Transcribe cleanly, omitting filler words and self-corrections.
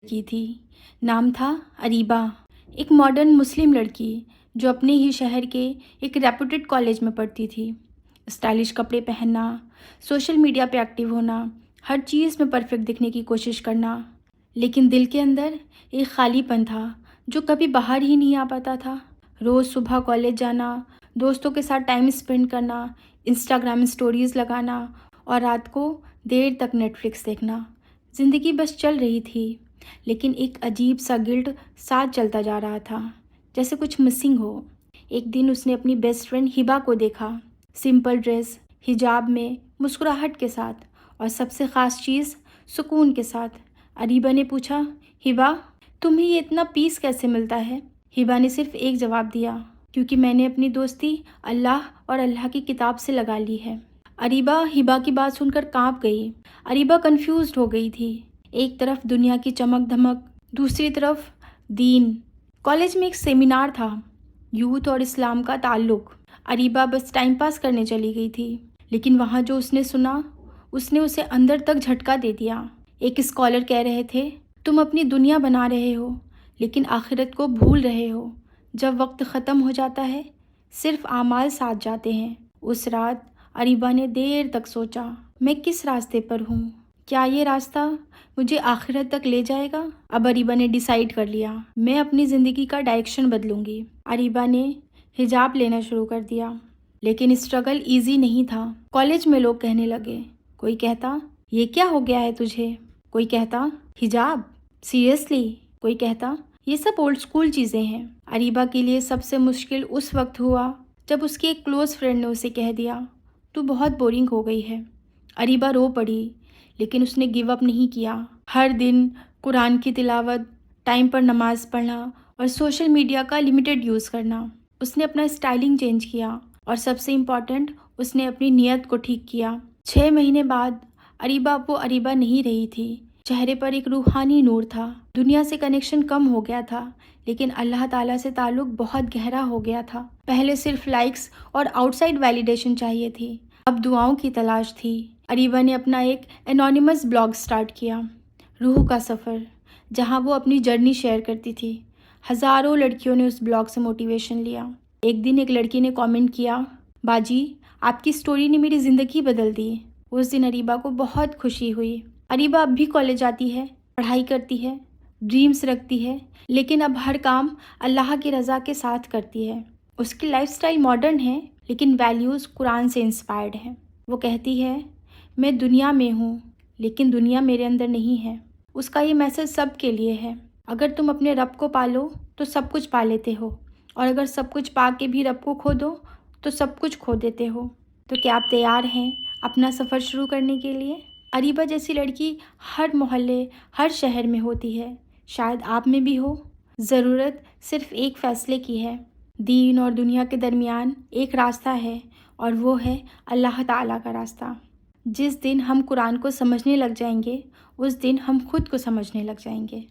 की थी। नाम था अरीबा, एक मॉडर्न मुस्लिम लड़की जो अपने ही शहर के एक रेपुटेड कॉलेज में पढ़ती थी। स्टाइलिश कपड़े पहनना, सोशल मीडिया पे एक्टिव होना, हर चीज़ में परफेक्ट दिखने की कोशिश करना, लेकिन दिल के अंदर एक खालीपन था जो कभी बाहर ही नहीं आ पाता था। रोज़ सुबह कॉलेज जाना, दोस्तों के साथ टाइम स्पेंड करना, इंस्टाग्राम स्टोरीज़ लगाना और रात को देर तक नेटफ्लिक्स देखना। ज़िंदगी बस चल रही थी, लेकिन एक अजीब सा गिल्ट साथ चलता जा रहा था, जैसे कुछ मिसिंग हो। एक दिन उसने अपनी बेस्ट फ्रेंड हिबा को देखा, सिंपल ड्रेस, हिजाब में, मुस्कुराहट के साथ, और सबसे ख़ास चीज़ सुकून के साथ। अरीबा ने पूछा, हिबा, तुम्हें ये इतना पीस कैसे मिलता है? हिबा ने सिर्फ एक जवाब दिया, क्योंकि मैंने अपनी दोस्ती अल्लाह और अल्लाह की किताब से लगा ली है। अरीबा हिबा की बात सुनकर कांप गई। अरीबा कंफ्यूज्ड हो गई थी। एक तरफ दुनिया की चमक धमक, दूसरी तरफ दीन। कॉलेज में एक सेमिनार था, यूथ और इस्लाम का ताल्लुक। अरीबा बस टाइम पास करने चली गई थी, लेकिन वहाँ जो उसने सुना, उसने उसे अंदर तक झटका दे दिया। एक स्कॉलर कह रहे थे, तुम अपनी दुनिया बना रहे हो, लेकिन आखिरत को भूल रहे हो। जब वक्त ख़त्म हो जाता है, सिर्फ आमाल साथ जाते हैं। उस रात अरीबा ने देर तक सोचा, मैं किस रास्ते पर हूँ? क्या ये रास्ता मुझे आखिरत तक ले जाएगा? अब अरीबा ने डिसाइड कर लिया, मैं अपनी ज़िंदगी का डायरेक्शन बदलूंगी। अरीबा ने हिजाब लेना शुरू कर दिया, लेकिन स्ट्रगल इजी नहीं था। कॉलेज में लोग कहने लगे, कोई कहता, ये क्या हो गया है तुझे? कोई कहता, हिजाब सीरियसली? कोई कहता, ये सब ओल्ड स्कूल चीज़ें हैं। अरीबा के लिए सबसे मुश्किल उस वक्त हुआ जब उसके एक क्लोज़ फ्रेंड ने उसे कह दिया, तू बहुत बोरिंग हो गई है। अरीबा रो पड़ी, लेकिन उसने गिव अप नहीं किया। हर दिन कुरान की तिलावत, टाइम पर नमाज पढ़ना और सोशल मीडिया का लिमिटेड यूज़ करना। उसने अपना स्टाइलिंग चेंज किया और सबसे इम्पॉर्टेंट, उसने अपनी नीयत को ठीक किया। 6 महीने बाद अरीबा वो अरीबा नहीं रही थी। चेहरे पर एक रूहानी नूर था। दुनिया से कनेक्शन कम हो गया था, लेकिन अल्लाह ताला से ताल्लुक बहुत गहरा हो गया था। पहले सिर्फ लाइक्स और आउटसाइड वैलिडेशन चाहिए थी, अब दुआओं की तलाश थी। अरीबा ने अपना एक एनोनिमस ब्लॉग स्टार्ट किया, रूह का सफ़र, जहां वो अपनी जर्नी शेयर करती थी। हज़ारों लड़कियों ने उस ब्लॉग से मोटिवेशन लिया। एक दिन एक लड़की ने कमेंट किया, बाजी, आपकी स्टोरी ने मेरी ज़िंदगी बदल दी। उस दिन अरीबा को बहुत खुशी हुई। अरीबा अब भी कॉलेज जाती है, पढ़ाई करती है, ड्रीम्स रखती है, लेकिन अब हर काम अल्लाह की रज़ा के साथ करती है। उसकी लाइफस्टाइल मॉडर्न है, लेकिन वैल्यूज़ कुरान से इंस्पायर्ड है। वो कहती है, मैं दुनिया में हूँ, लेकिन दुनिया मेरे अंदर नहीं है। उसका ये मैसेज सब के लिए है। अगर तुम अपने रब को पालो तो सब कुछ पा लेते हो, और अगर सब कुछ पा के भी रब को खो दो तो सब कुछ खो देते हो। तो क्या आप तैयार हैं अपना सफ़र शुरू करने के लिए? अरीबा जैसी लड़की हर मोहल्ले, हर शहर में होती है, शायद आप में भी हो। ज़रूरत सिर्फ एक फ़ैसले की है। दीन और दुनिया के दरमियान एक रास्ता है, और वो है अल्लाह ताला का रास्ता। जिस दिन हम कुरान को समझने लग जाएंगे, उस दिन हम खुद को समझने लग जाएंगे।